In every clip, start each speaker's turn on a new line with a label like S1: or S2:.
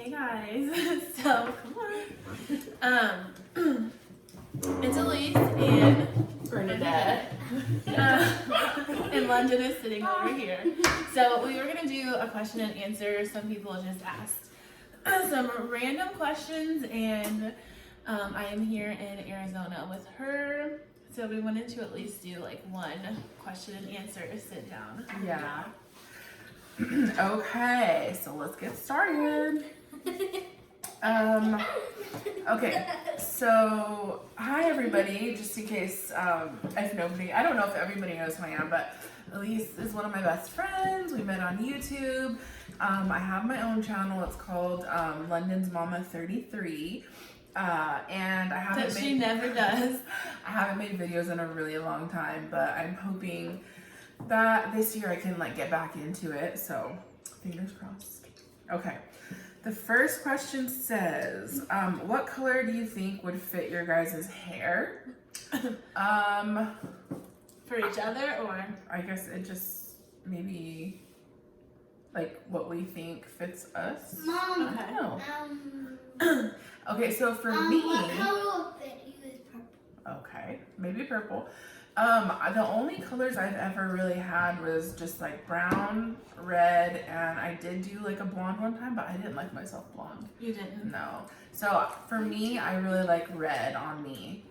S1: Hey guys, so come on. It's Elise and
S2: Bernadette.
S1: And London is sitting over here. So we were gonna do a question and answer. Some people just asked some random questions, and I am here in Arizona with her. So we wanted to at least do like one question and answer, sit down.
S2: Yeah. Okay, so let's get started. Okay, so hi everybody, just in case if nobody, I don't know if everybody knows who I am, but Elise is one of my best friends. We met on YouTube. I have my own channel. It's called London's Mama 33. And I haven't
S1: She never does.
S2: I haven't made videos in a really long time, but I'm hoping that this year I can like get back into it, so fingers crossed. Okay, the first question says, what color do you think would fit your guys' hair?
S1: For each other, or?
S2: I guess it just maybe like what we think fits us.
S3: Mom,
S2: I don't know. Okay, so for me,
S3: what color will fit you is purple.
S2: okay, maybe purple. The only colors I've ever really had was just like brown, red, and I did do like a blonde one time, but I didn't like myself blonde.
S1: You didn't?
S2: No. So for me, I really like red on me.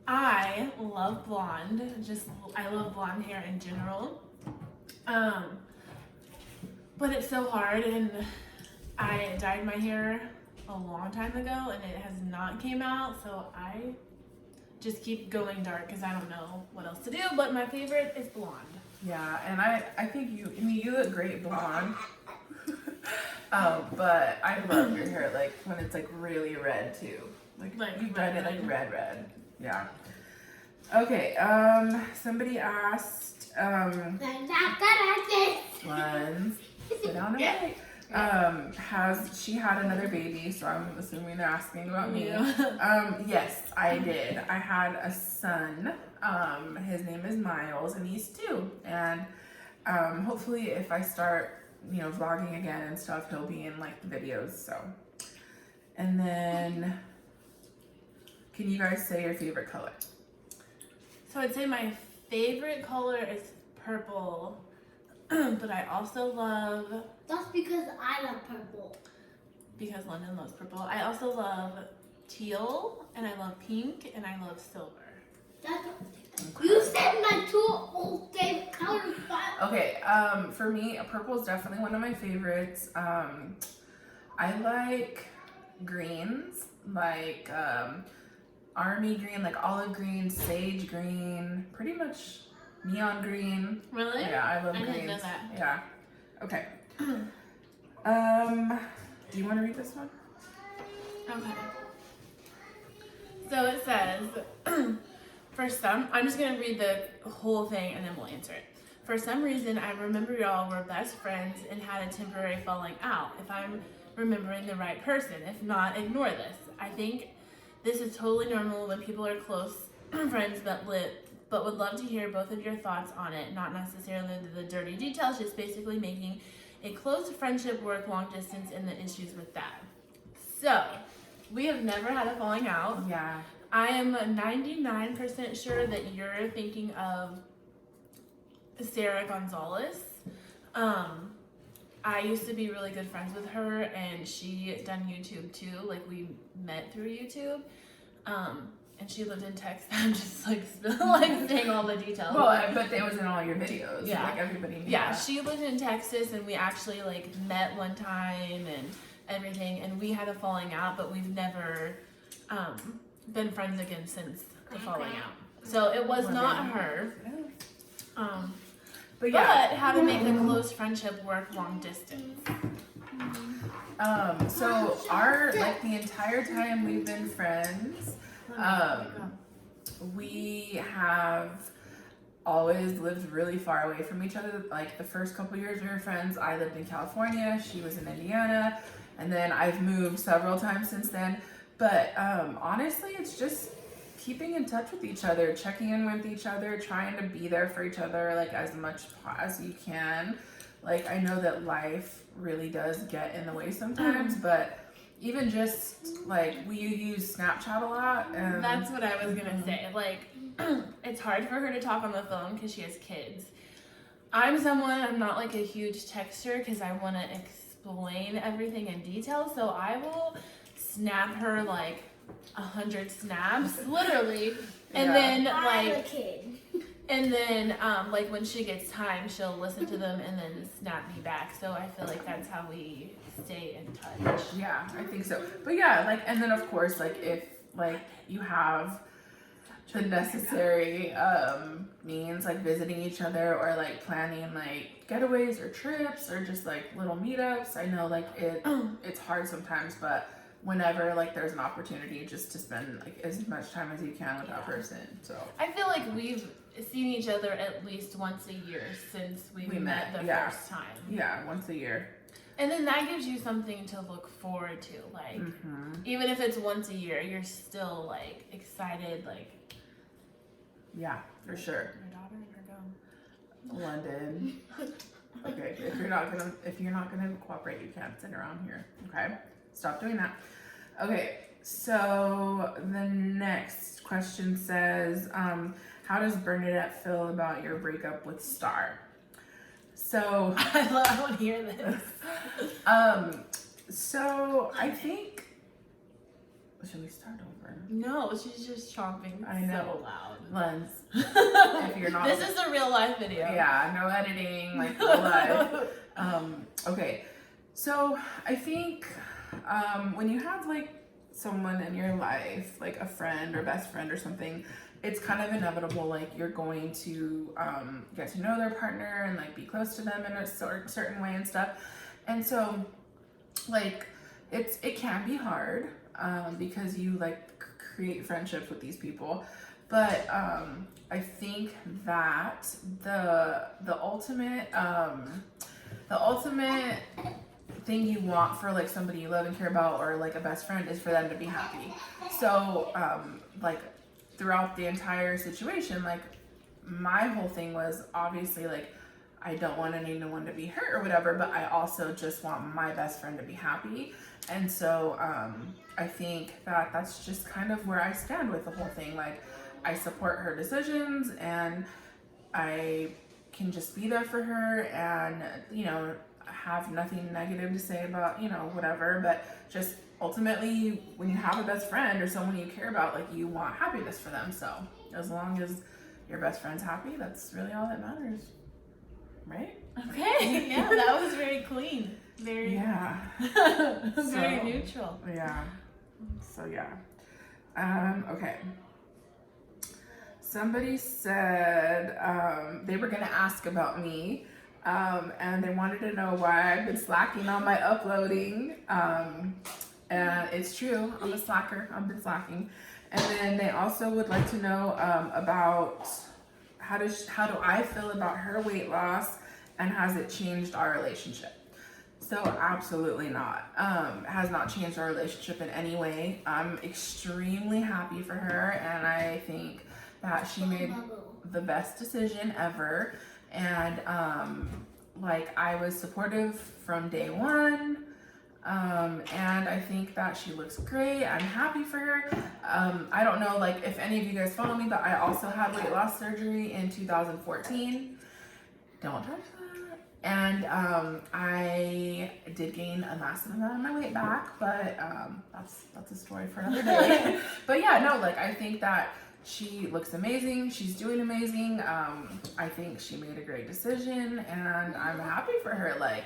S1: I love blonde. I love blonde hair in general. But it's so hard, and I dyed my hair a long time ago, and it has not came out, so I just keep going dark because I don't know what else to do, but my favorite is blonde.
S2: Yeah, and I think you look great blonde. But I love your hair like when it's like really red too. Like you dyed it like red. Yeah. Okay, somebody asked, Lens, sit down and wait. Has she had another baby? So I'm assuming they're asking about me. Yes, I did. I had a son. His name is Miles, and he's 2. And hopefully, if I start, vlogging again and stuff, he'll be in like the videos. So, and then, can you guys say your favorite color?
S1: So I'd say my favorite color is purple, but I also love...
S3: That's because I love purple.
S1: Because London loves purple. I also love teal, and I love pink, and I love silver.
S3: You said my 2 old favorite colors, but...
S2: Okay, for me, purple is definitely one of my favorites. I like greens, like army green, like olive green, sage green, pretty much neon green.
S1: Really?
S2: Yeah, I love greens.
S1: I didn't know that.
S2: Yeah. Okay. Do you want to read this one?
S1: Okay. So it says, I'm just going to read the whole thing and then we'll answer it. For some reason, I remember y'all were best friends and had a temporary falling out. If I'm remembering the right person. If not, ignore this. I think this is totally normal when people are close friends but would love to hear both of your thoughts on it. Not necessarily the dirty details, just basically making a close friendship work long distance and the issues with that. So, we have never had a falling out.
S2: Yeah.
S1: I am 99% sure that you're thinking of Sarah Gonzalez. I used to be really good friends with her, and she done YouTube too. Like, we met through YouTube. And she lived in Texas. I'm just like saying all the details.
S2: Well, I bet it was in all your videos.
S1: Yeah.
S2: Like everybody knew
S1: Yeah,
S2: that.
S1: she lived in Texas, and we actually like met one time and everything, and we had a falling out, but we've never been friends again since the falling out. So it was not her. But how to make a close friendship work long distance.
S2: So the entire time we've been friends, we have always lived really far away from each other. Like the first couple years we were friends, I lived in California, she was in Indiana, and then I've moved several times since then. But honestly, it's just keeping in touch with each other, checking in with each other, trying to be there for each other like as much as you can. Like, I know that life really does get in the way sometimes, but even just like we use Snapchat a lot, and
S1: That's what I was gonna say. Like, it's hard for her to talk on the phone because she has kids. I'm not like a huge texter because I want to explain everything in detail. So I will snap her like 100 snaps, literally, and
S2: Yeah.
S1: then
S3: I'm a
S1: like,
S3: kid.
S1: and then like when she gets time, she'll listen to them and then snap me back. So I feel like that's how we stay in touch.
S2: Yeah, I think so. But yeah, like, and then of course, like if like you have the necessary means, like visiting each other or like planning like getaways or trips or just like little meetups. I know like it's hard sometimes, but whenever like there's an opportunity just to spend like as much time as you can with that person. So
S1: I feel like we've seen each other at least once a year since we met the
S2: yeah.
S1: first time.
S2: yeah, once a year.
S1: And then that gives you something to look forward to. Like, even if it's once a year, you're still like excited. Like,
S2: Yeah, for sure.
S1: my daughter and her gum.
S2: London. Okay, if you're not gonna cooperate, you can't sit around here. Okay, stop doing that. Okay, so the next question says, how does Bernadette feel about your breakup with Star? So
S1: I want to hear this.
S2: so I think, should we start over?
S1: No, she's just chomping
S2: I know.
S1: so loud.
S2: Lens, if you're not.
S1: This is a real life video.
S2: Yeah, no editing, like real life. Okay, so I think when you have like someone in your life, like a friend or best friend or something, it's kind of inevitable, like you're going to get to know their partner and like be close to them in a certain way and stuff. And so like it can be hard because you like create friendships with these people. But I think that the ultimate thing you want for like somebody you love and care about or like a best friend is for them to be happy. So like throughout the entire situation, like my whole thing was obviously like I don't want anyone to be hurt or whatever, but I also just want my best friend to be happy. And so I think that that's just kind of where I stand with the whole thing. Like I support her decisions and I can just be there for her and, you know, have nothing negative to say about, you know, whatever, but just ultimately when you have a best friend or someone you care about, like you want happiness for them. So as long as your best friend's happy, that's really all that matters. Right?
S1: Okay, yeah, that was very clean. Very,
S2: Yeah.
S1: very
S2: So,
S1: neutral.
S2: Yeah. So yeah. Okay. Somebody said they were gonna ask about me, and they wanted to know why I've been slacking on my uploading. And it's true, I'm a slacker. I've been slacking. And then they also would like to know about how do I feel about her weight loss, and has it changed our relationship? So absolutely not. It has not changed our relationship in any way. I'm extremely happy for her, and I think that she made the best decision ever. And like I was supportive from day one. And I think that she looks great. I'm happy for her. I don't know like if any of you guys follow me, but I also had weight loss surgery in 2014. Don't touch that. And I did gain a massive amount of my weight back, but that's a story for another day. But yeah, no, like I think that she looks amazing. She's doing amazing. I think she made a great decision, and I'm happy for her. Like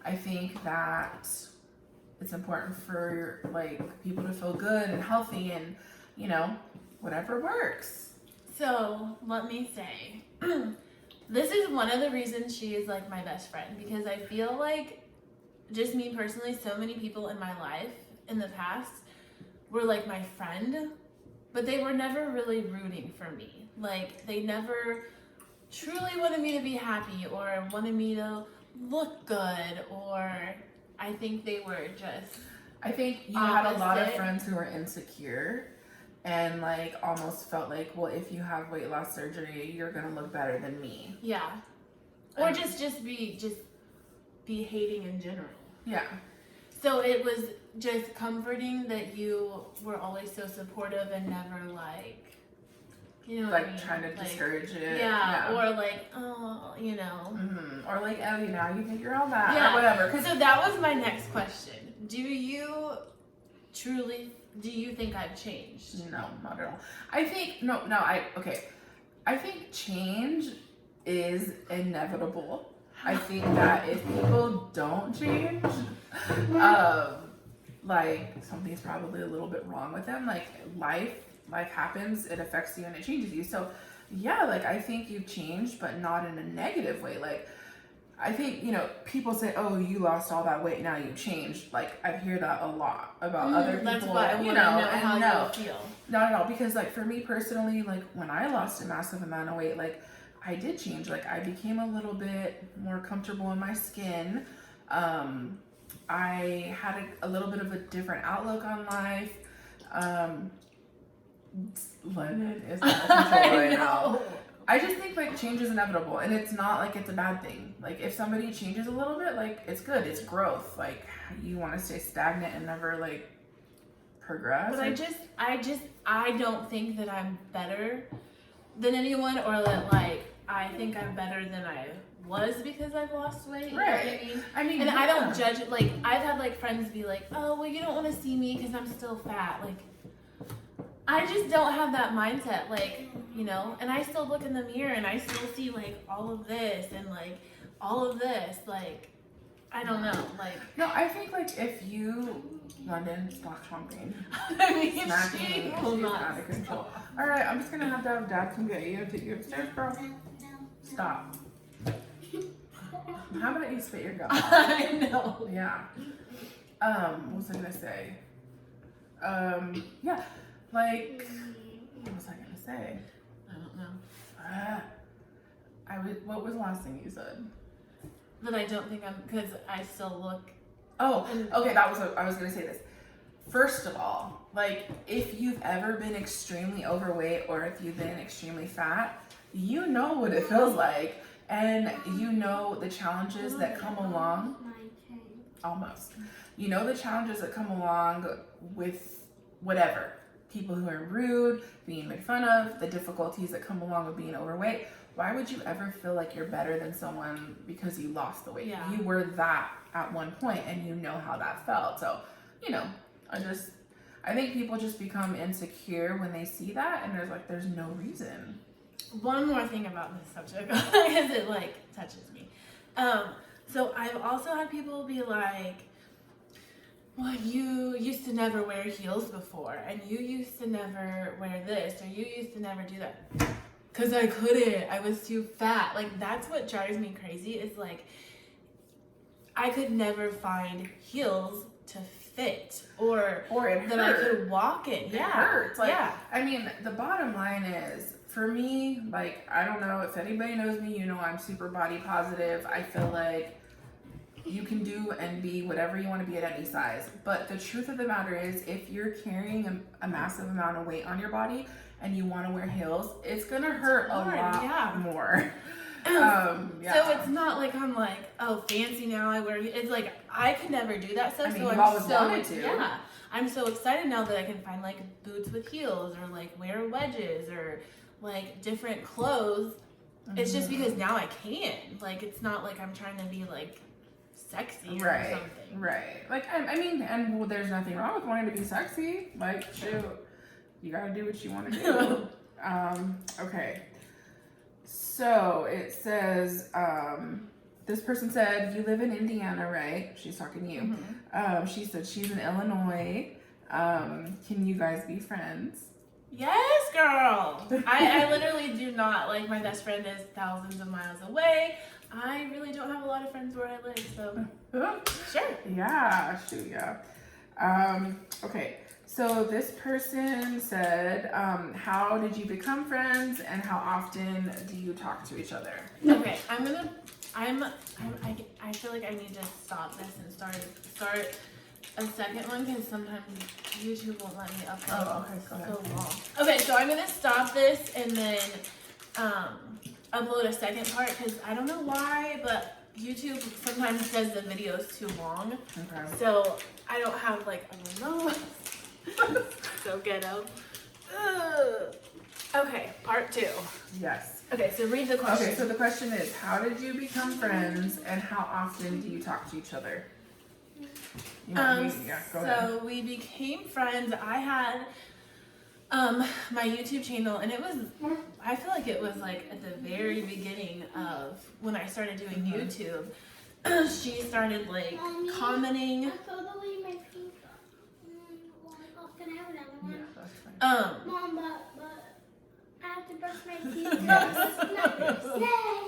S2: I think that it's important for like people to feel good and healthy, and you know, whatever works.
S1: So let me say, this is one of the reasons she is like my best friend, because I feel like, just me personally, so many people in my life in the past were like my friend, but they were never really rooting for me. Like they never truly wanted me to be happy or wanted me to look good, or I think they were just
S2: I think you had a lot of
S1: opposite.
S2: friends who were insecure and like almost felt like, well, if you have weight loss surgery, you're gonna look better than me.
S1: Yeah. Or just be hating in general.
S2: Yeah.
S1: So it was just comforting that you were always so supportive and never like, you know, what I
S2: Like
S1: mean?
S2: trying to
S1: Like,
S2: discourage it.
S1: yeah, or like, oh, you know.
S2: Or like, oh, you know, you think you're all that,
S1: Yeah.
S2: or whatever.
S1: So that was my next question. Do you think I've changed?
S2: No, not at all. I think I think change is inevitable. I think that if people don't change, like something's probably a little bit wrong with them. Like life happens, it affects you and it changes you. So yeah, like I think you've changed, but not in a negative way. Like I think, you know, people say, oh, you lost all that weight, now you changed. Like I hear that a lot about other people.
S1: That's why I want to know how you feel.
S2: Not at all, because like for me personally, like when I lost a massive amount of weight, like I did change. Like I became a little bit more comfortable in my skin. I had a little bit of a different outlook on life. Lennon is out of control right now. I just think like change is inevitable, and it's not like it's a bad thing. Like if somebody changes a little bit, like it's good, it's growth. Like you want to stay stagnant and never like progress.
S1: But I don't think that I'm better than anyone, or that like I think I'm better than I was because I've lost weight. You know what I mean? And I don't judge it. Like I've had like friends be like, oh well, you don't want to see me because I'm still fat. Like I just don't have that mindset. Like, you know, and I still look in the mirror and I still see like all of this and like all of this. Like I don't know. Like
S2: no, I think like if you London, stop chomping.
S1: I mean,
S2: Smacking,
S1: she
S2: she's
S1: will not
S2: out of control. All right, I'm just gonna have to have Dad come get you and take you upstairs, girl. Stop. How about you spit your gum?
S1: I know.
S2: Yeah. What was I gonna say? Yeah, like, what was I gonna say?
S1: I don't know.
S2: What was the last thing you said?
S1: That I don't think I'm, because I still look.
S2: Oh, okay, I was gonna say this. First of all, like, if you've ever been extremely overweight or if you've been extremely fat, you know what it feels like. And you know the challenges that come along. Almost. You know the challenges that come along with whatever. People who are rude, being made fun of, the difficulties that come along with being overweight. Why would you ever feel like you're better than someone because you lost the weight?
S1: Yeah.
S2: You were that at one point and you know how that felt. So, you know, I think people just become insecure when they see that and there's no reason.
S1: One more thing about this subject, because it like touches me. So I've also had people be like, well, you used to never wear heels before, and you used to never wear this, or you used to never do that. Because I couldn't. I was too fat. Like, that's what drives me crazy, is like, I could never find heels to fit, or
S2: it
S1: that
S2: hurt.
S1: I could walk in.
S2: It
S1: Yeah.
S2: hurts. Like,
S1: yeah.
S2: I mean, the bottom line is, for me, like, I don't know, if anybody knows me, you know I'm super body positive. I feel like you can do and be whatever you want to be at any size. But the truth of the matter is, if you're carrying a massive amount of weight on your body and you want to wear heels, it's going to hurt a lot more. Yeah.
S1: So it's not like I'm like, oh, fancy now I wear. It's like I could never do that stuff.
S2: I mean,
S1: so
S2: you've
S1: I'm
S2: always wanted to.
S1: Yeah, I'm so excited now that I can find like boots with heels, or like wear wedges, or like different clothes. Mm-hmm. It's just because now I can. Like it's not like I'm trying to be like sexy or something.
S2: Right. Like I mean, and well, there's nothing wrong with wanting to be sexy. Like shoot, you gotta do what you want to do. Okay. So it says, this person said, you live in Indiana, right? She's talking to you. Mm-hmm. She said she's in Illinois. Can you guys be friends?
S1: Yes, girl. I literally do not. Like, my best friend is thousands of miles away. I really don't have a lot of friends where I live, so sure.
S2: Yeah, shoot, yeah. Okay. So this person said, how did you become friends and how often do you talk to each other?
S1: Okay, I feel like I need to stop this and start a second one, because sometimes YouTube won't let me upload.
S2: Oh, okay, go ahead.
S1: So long. Okay, so I'm gonna stop this and then upload a second part, because I don't know why, but YouTube sometimes does the videos too long.
S2: Okay.
S1: So I don't have like, I don't know. So ghetto. Ugh. Okay, part 2.
S2: Yes.
S1: Okay, so read the question.
S2: Okay, so the question is, how did you become friends, and how often do you talk to each other? You want me- yeah, go ahead.
S1: So we became friends. I had my YouTube channel, and it was, I feel like it was like at the very beginning of when I started doing YouTube. She started like commenting.
S3: I throw away my pink lollipop. Can I have another one?
S2: Yeah, that's fine.
S3: Mom, but I have to brush my teeth because it's not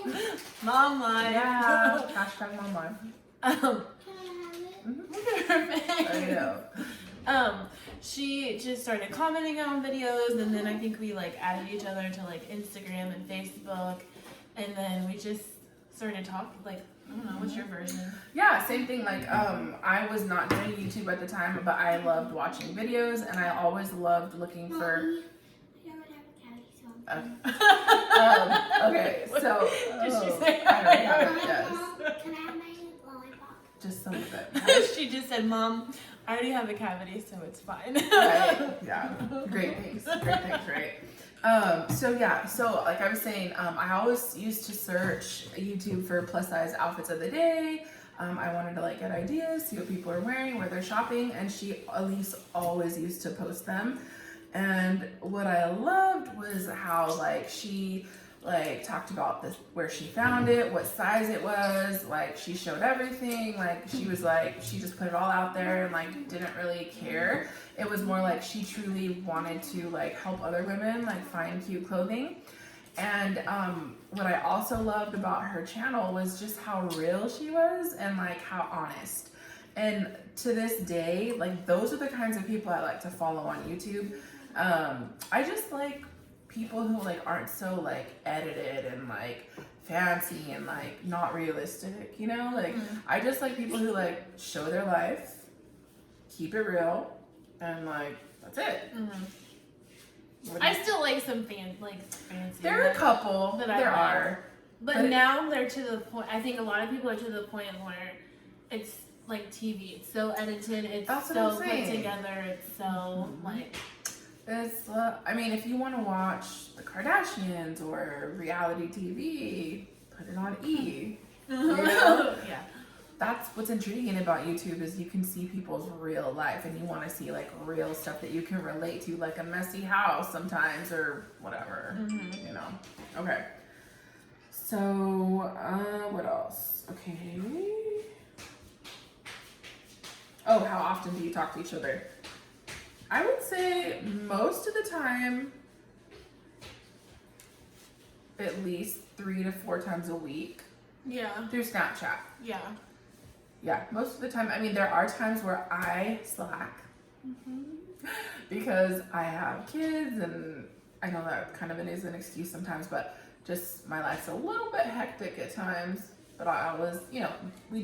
S3: safe.
S1: Mom lied.
S2: Yeah. Hashtag mom life.
S3: Can I have it?
S1: Perfect.
S2: I know.
S1: She just started commenting on videos, and then I think we like added each other to like Instagram and Facebook, and then we just started talking. Like, I don't know, what's your version?
S2: Yeah, same thing. Like, I was not doing YouTube at the time, but I loved watching videos, and I always loved looking for.
S3: Mommy, I don't have a caddy, so
S2: Okay, so
S1: Did she say
S2: I already have
S3: Mom,
S2: it. Yes,
S3: Mom, can I have my lollipop?
S2: just some of it.
S1: She just said, "Mom, I already have a cavity, so it's fine."
S2: Right? Yeah. Great things. Great things. Right. So yeah. So like I was saying, I always used to search YouTube for plus size outfits of the day. I wanted to like get ideas, see what people are wearing, where they're shopping, and she at least always used to post them. And what I loved was how like she like talked about this, where she found it, what size it was, like she showed everything, like she was like, she just put it all out there and like didn't really care. It was more like she truly wanted to like help other women like find cute clothing. And what I also loved about her channel was just how real she was and like how honest. And to this day, like those are the kinds of people I like to follow on YouTube. I just like people who like aren't so like edited and like fancy and like not realistic, you know? Like I just like people who like show their life, keep it real, and like that's it. What do
S1: I
S2: you-
S1: still like some fancy.
S2: there are a couple.
S1: that I
S2: There
S1: like.
S2: are.
S1: But now they're to the point. I think a lot of people are to the point where it's like TV. It's so edited. It's
S2: That's what
S1: so
S2: I'm
S1: put
S2: saying.
S1: together. It's so like.
S2: It's, I mean, if you want to watch the Kardashians or reality TV, put it on E. You know?
S1: Yeah.
S2: That's what's intriguing about YouTube is you can see people's real life, and you want to see like real stuff that you can relate to, like a messy house sometimes or whatever, you know. Okay. So, what else? Okay. Oh, how often do you talk to each other? I would say most of the time, at least 3 to 4 times a week
S1: Yeah.
S2: through Snapchat.
S1: Yeah.
S2: Yeah, most of the time. I mean, there are times where I slack because I have kids, and I know that kind of is an excuse sometimes, but just my life's a little bit hectic at times. But I always, you know, we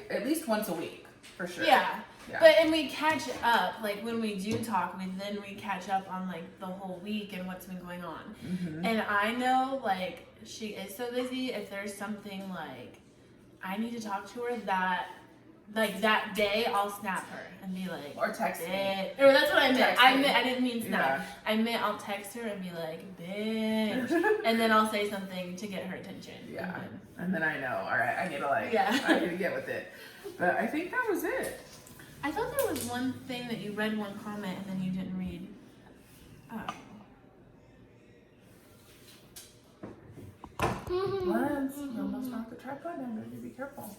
S2: at least once a week for sure.
S1: Yeah.
S2: Yeah.
S1: But and we catch up, like when we do talk, we catch up on like the whole week and what's been going on. And I know like she is so busy. If there's something like I need to talk to her that like that day, I'll snap her and be like,
S2: Or text me.
S1: "Bitch." Or that's what I meant.
S2: Text
S1: I
S2: me.
S1: meant I didn't mean snap.
S2: Yeah.
S1: I meant I'll text her and be like, "Bitch," and then I'll say something to get her attention.
S2: Yeah. And then I know, all right, I need to like,
S1: Yeah.
S2: I need to get with it. But I think that was it.
S1: I thought there was one thing that you read one comment and then you didn't read.
S2: Lance, you almost knocked the tripod down. Maybe be careful.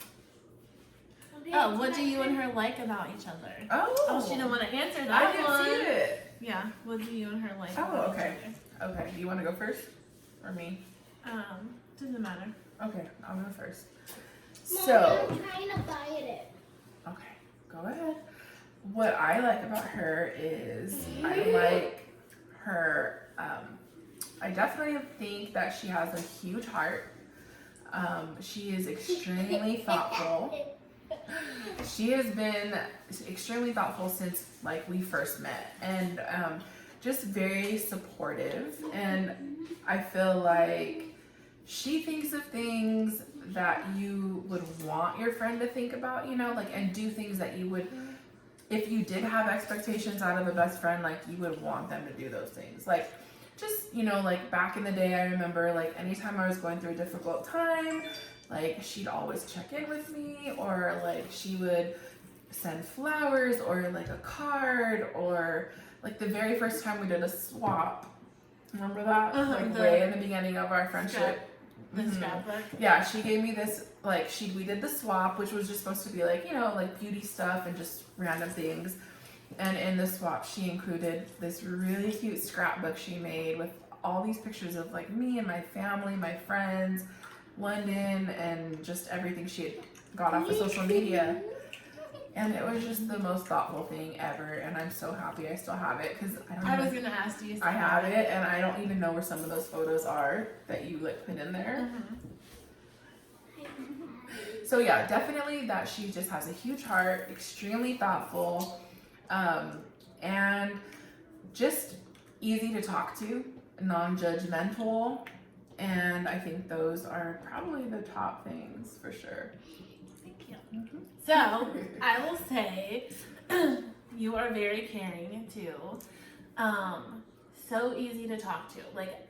S1: Oh, what do you and her like about each other?
S2: Oh,
S1: she didn't want to answer
S2: I
S1: that
S2: didn't
S1: one.
S2: see it.
S1: Yeah, what do you and her like?
S2: Oh,
S1: about
S2: okay.
S1: Each
S2: Okay, do you want to go first or me?
S1: other? Doesn't matter.
S2: Okay, I'll go first.
S3: Mom,
S2: So,
S3: I'm trying to bite it.
S2: okay, go ahead. What I like about her is I like her. I definitely think that she has a huge heart. She is extremely thoughtful. She has been extremely thoughtful since like we first met, and just very supportive. And I feel like she thinks of things that you would want your friend to think about, you know, like, and do things that you would, if you did have expectations out of a best friend, like, you would want them to do those things. Like, just, you know, like, back in the day, I remember, like, anytime I was going through a difficult time, like, she'd always check in with me, or, like, she would send flowers, or, like, a card, or, like, the very first time we did a swap, remember that? Like, way in the beginning of our friendship.
S1: The scrapbook.
S2: Yeah, she gave me this, like, we did the swap, which was just supposed to be, like, you know, like, beauty stuff and just random things. And in the swap, she included this really cute scrapbook she made with all these pictures of, like, me and my family, my friends, London, and just everything she had got off of social media. And it was just the most thoughtful thing ever, and I'm so happy I still have it, because
S1: I was gonna ask you.
S2: I have it, and I don't even know where some of those photos are that you, like, put in there. So yeah, definitely that she just has a huge heart, extremely thoughtful, and just easy to talk to, non-judgmental, and I think those are probably the top things for sure.
S1: Thank you. So I will say you are very caring too. So easy to talk to. Like,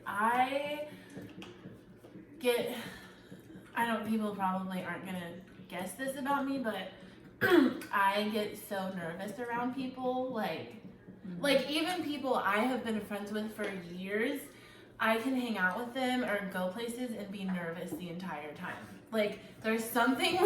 S1: people probably aren't gonna guess this about me, but I get so nervous around people. Like even people I have been friends with for years, I can hang out with them or go places and be nervous the entire time. Like, there's something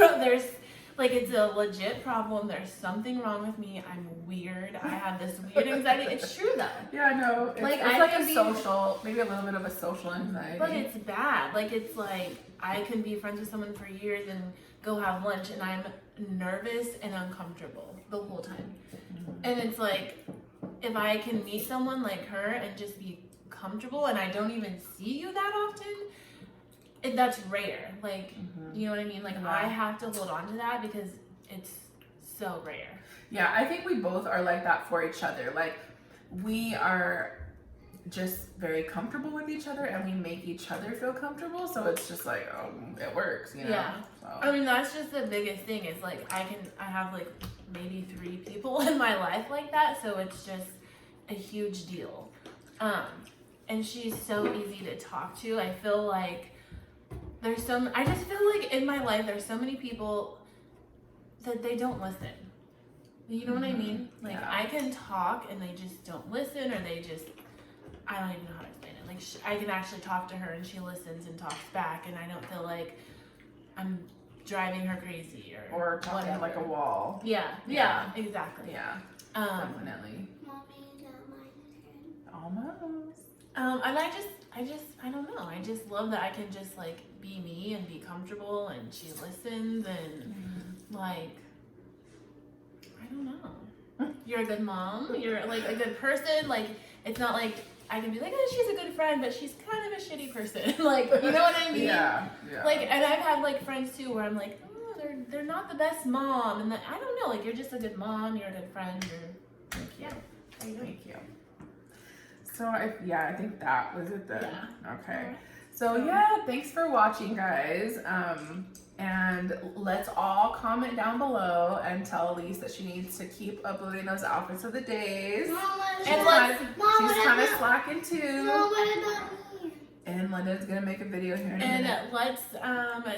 S1: like, it's a legit problem. There's something wrong with me. I'm weird. I have this weird anxiety. It's true though.
S2: Yeah, I know. It's like a social, maybe a little bit of a social anxiety.
S1: But it's bad. Like, it's like, I can be friends with someone for years and go have lunch and I'm nervous and uncomfortable the whole time. And it's like, if I can meet someone like her and just be comfortable and I don't even see you that often, that's rare. Like, you know what I mean? Like, I have to hold on to that because it's so rare.
S2: Yeah, I think we both are like that for each other. Like, we are just very comfortable with each other and we make each other feel comfortable, so it's just like, it works, you know?
S1: Yeah.
S2: So.
S1: I mean, that's just the biggest thing is, like, I have like maybe 3 people in my life like that, so it's just a huge deal. And she's so easy to talk to. I feel like I just feel like in my life there's so many people that they don't listen. You know what I mean? Like, yeah. I can talk and they just don't listen, or I don't even know how to explain it. Like, I can actually talk to her and she listens and talks back, and I don't feel like I'm driving her crazy or
S2: talking
S1: whatever.
S2: like a wall.
S1: Yeah, exactly.
S2: Yeah, definitely.
S3: Mommy, not my turn.
S2: Almost.
S1: And I don't know. I just love that I can just, like, be me and be comfortable, and she listens, and like, I don't know. You're a good mom. You're, like, a good person. Like, it's not like I can be like, oh, she's a good friend, but she's kind of a shitty person. Like, you know what I mean?
S2: Yeah.
S1: Like, and I've had, like, friends too where I'm like, oh, they're not the best mom, and I don't know. Like, you're just a good mom. You're a good friend.
S2: Thank you. So I think that was it then.
S1: Yeah.
S2: Okay. So yeah, thanks for watching, guys. And let's all comment down below and tell Elise that she needs to keep uploading those outfits of the days. She's kind of slacking too.
S3: Mom, what about me?
S2: And London's gonna make a video here in a
S1: And
S2: minute.
S1: let's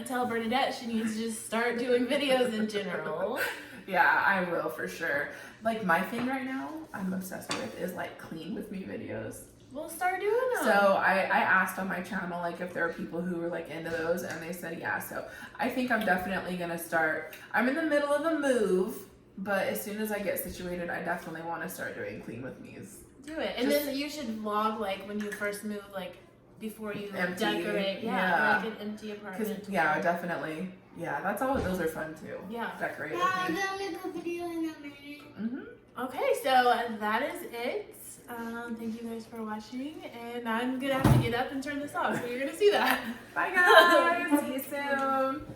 S1: tell Bernadette she needs to just start doing videos in general.
S2: Yeah, I will for sure. Like, my thing right now I'm obsessed with is, like, clean with me videos.
S1: We'll start doing them.
S2: So I asked on my channel, like, if there are people who were, like, into those, and they said yeah. So I think I'm definitely gonna start. I'm in the middle of a move, but as soon as I get situated, I definitely want to start doing clean with me's.
S1: Do it. And then you should vlog, like, when you first move, like, before you
S2: Empty.
S1: decorate.
S2: Yeah.
S1: Like an empty apartment.
S2: Yeah, definitely. Yeah, those are fun too.
S1: Yeah.
S2: Decorate
S3: Mom, I'm
S2: with me.
S3: gonna make a video in a minute.
S1: Okay, so that is it. Thank you guys for watching, and I'm gonna have to get up and turn this off, so you're gonna see that.
S2: Bye guys. See you soon.